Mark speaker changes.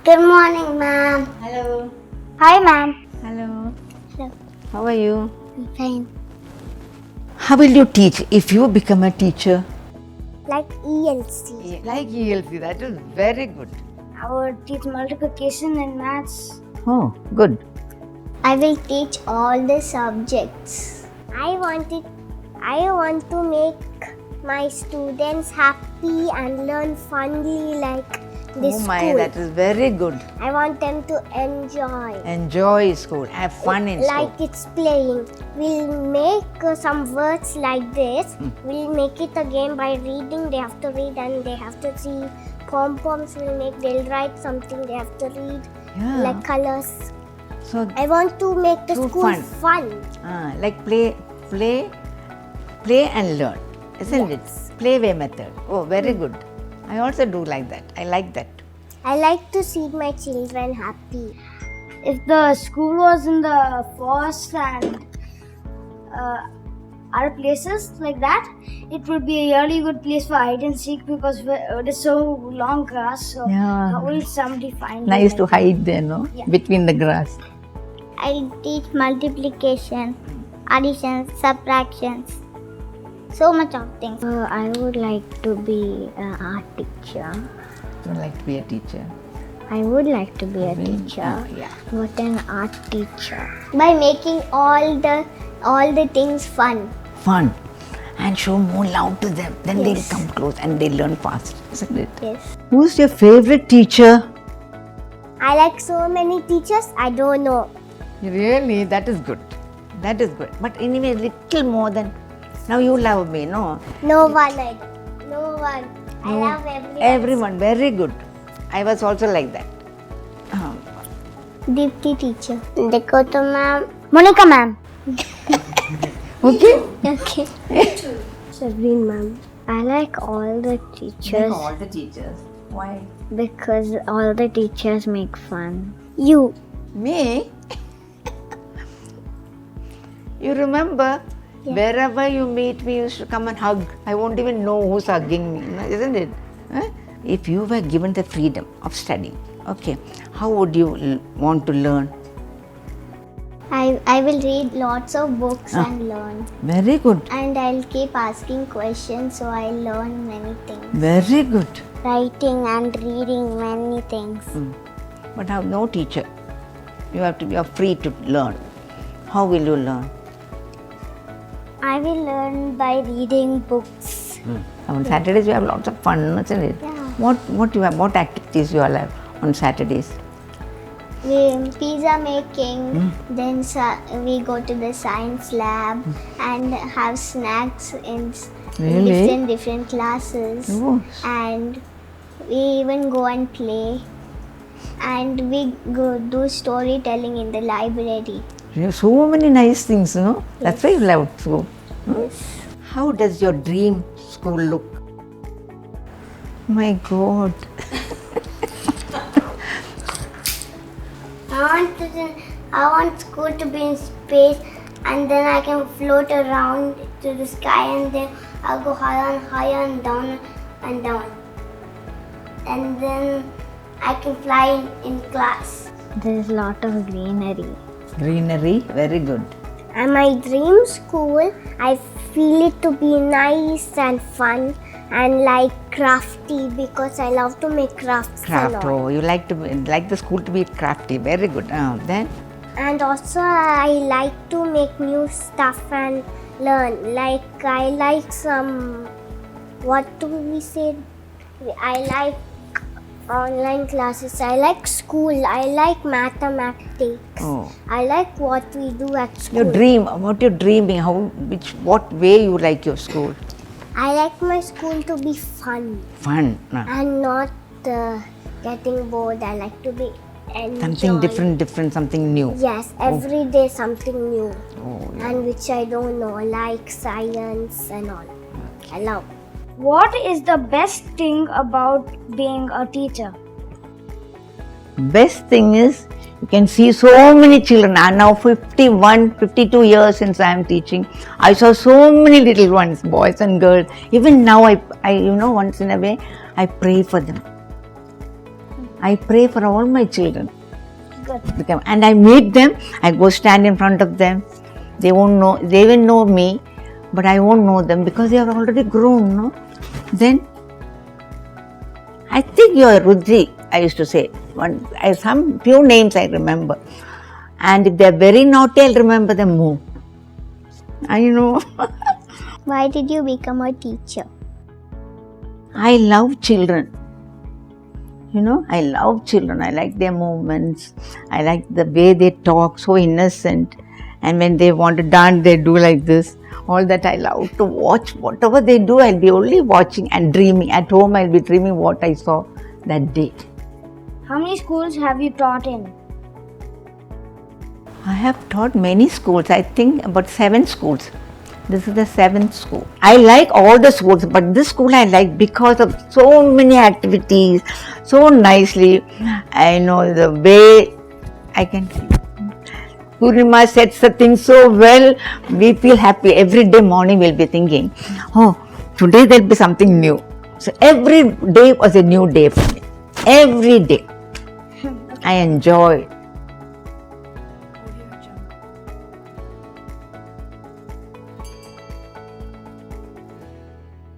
Speaker 1: Good morning, ma'am.
Speaker 2: Hello.
Speaker 1: Hi, ma'am.
Speaker 2: Hello.
Speaker 1: Hello.
Speaker 2: How are you?
Speaker 1: I'm fine.
Speaker 2: How will you teach if you become a teacher?
Speaker 1: Like ELC.
Speaker 2: Like ELC, that is very good.
Speaker 1: I would teach multiplication and maths.
Speaker 2: Oh, good.
Speaker 1: I will teach all the subjects. I want to make my students happy and learn funly like this
Speaker 2: Oh my,
Speaker 1: school.
Speaker 2: that is very good.
Speaker 1: I want them to enjoy.
Speaker 2: Enjoy school, have fun in
Speaker 1: Like
Speaker 2: school.
Speaker 1: it's playing. We'll make some words like this. We'll make it a game by reading. They have to read and they have to see. Pom-poms they'll write something they have to read.
Speaker 2: Yeah.
Speaker 1: Like colors.
Speaker 2: So,
Speaker 1: I want to make the
Speaker 2: So
Speaker 1: school
Speaker 2: fun.
Speaker 1: fun.
Speaker 2: like play and learn, isn't
Speaker 1: Yes.
Speaker 2: it? Playway method. Oh, very good. I also do like that. I like that.
Speaker 1: I like to see my children happy. If the school was in the forest and other places like that, it would be a really good place for hide and seek because there's so long grass. So
Speaker 2: Yeah.
Speaker 1: how will somebody find
Speaker 2: Nice
Speaker 1: it?
Speaker 2: to hide there, no?
Speaker 1: Yeah.
Speaker 2: Between the grass.
Speaker 1: I'll teach multiplication, additions, subtractions, so much of things. I would like to be an art teacher.
Speaker 2: You like to be a teacher?
Speaker 1: I would like to be a teacher.
Speaker 2: Yeah.
Speaker 1: What an art teacher. By making all the things fun.
Speaker 2: Fun. And show more love to them. Then
Speaker 1: Yes.
Speaker 2: they'll come close and they'll learn fast, isn't it?
Speaker 1: Yes.
Speaker 2: Who's your favorite teacher?
Speaker 1: I like so many teachers, I don't know.
Speaker 2: Really? That is good. That is good. But anyway, little more than. Now you love me, no?
Speaker 1: No one. No one. I love everyone.
Speaker 2: Everyone, very good. I was also like that.
Speaker 1: Deepti teacher. Dakota ma'am. Monica ma'am.
Speaker 2: Okay?
Speaker 1: Okay. Sabrine ma'am. I like all the teachers
Speaker 2: all the teachers. Why?
Speaker 1: because all the teachers make fun. You.
Speaker 2: Me? You remember?
Speaker 1: Yeah.
Speaker 2: Wherever you meet me, you used to come and hug. I won't even know who's hugging me, isn't it? Huh? If you were given the freedom of studying, okay, how would you want to learn?
Speaker 1: I will read lots of books and learn.
Speaker 2: Very good.
Speaker 1: And I'll keep asking questions so I'll learn many things.
Speaker 2: Very good.
Speaker 1: Writing and reading many things.
Speaker 2: But have no teacher. You're free to learn. How will you learn?
Speaker 1: I will learn by reading books.
Speaker 2: On Saturdays you have lots of fun, isn't it?
Speaker 1: Yeah.
Speaker 2: What activities you all have on Saturdays?
Speaker 1: Pizza making, then we go to the science lab and have snacks in
Speaker 2: Really?
Speaker 1: different classes.
Speaker 2: Oh.
Speaker 1: And we even go and play. And we go do storytelling in the library.
Speaker 2: You have so many nice things, no? That's why you love school. How does your dream school look? My God.
Speaker 1: I want school to be in space and then I can float around to the sky and then I'll go higher and higher and down and down. And then I can fly in class. There's a lot of greenery.
Speaker 2: Greenery, very good.
Speaker 1: And my dream school, I feel it to be nice and fun and like crafty because I love to make crafts
Speaker 2: Craft.
Speaker 1: and all.
Speaker 2: Oh, you like the school to be crafty. Very good. Then
Speaker 1: And also I like to make new stuff and learn. Like I like what do we say? I like online classes. I like school. I like mathematics.
Speaker 2: Oh.
Speaker 1: I like what we do at school.
Speaker 2: your dream. What you're dreaming? What way you like your school?
Speaker 1: I like my school to be fun
Speaker 2: Fun.
Speaker 1: and not getting bored. I like to be enjoying.
Speaker 2: Something different, something new.
Speaker 1: Yes, every day something new.
Speaker 2: Oh, yeah.
Speaker 1: And which I don't know, like science and all. I love.
Speaker 3: What is the best thing about being a teacher?
Speaker 2: Best thing is you can see so many children. I'm now 52 years since I am teaching. I saw so many little ones, boys and girls. Even now, I once in a way, I pray for them. I pray for all my children.
Speaker 3: Good.
Speaker 2: And I meet them, I go stand in front of them. They will know me, but I won't know them because they are already grown, no? Then, I think you are Rudri, I used to say. Some few names I remember. And if they are very naughty, I'll remember them more. I know.
Speaker 3: Why did you become a teacher?
Speaker 2: I love children. I love children. I like their movements. I like the way they talk, so innocent. And when they want to dance, they do like this. All that I love to watch. Whatever they do, I'll be only watching and dreaming. At home, I'll be dreaming what I saw that day.
Speaker 3: How many schools have you taught in?
Speaker 2: I have taught many schools. I think about 7 schools. This is the 7th school. I like all the schools, but this school I like because of so many activities, so nicely. I know the way I can. Purnima sets the thing so well. We feel happy. Every day morning we'll be thinking, oh, today there'll be something new. So every day was a new day for me. Every day. I enjoy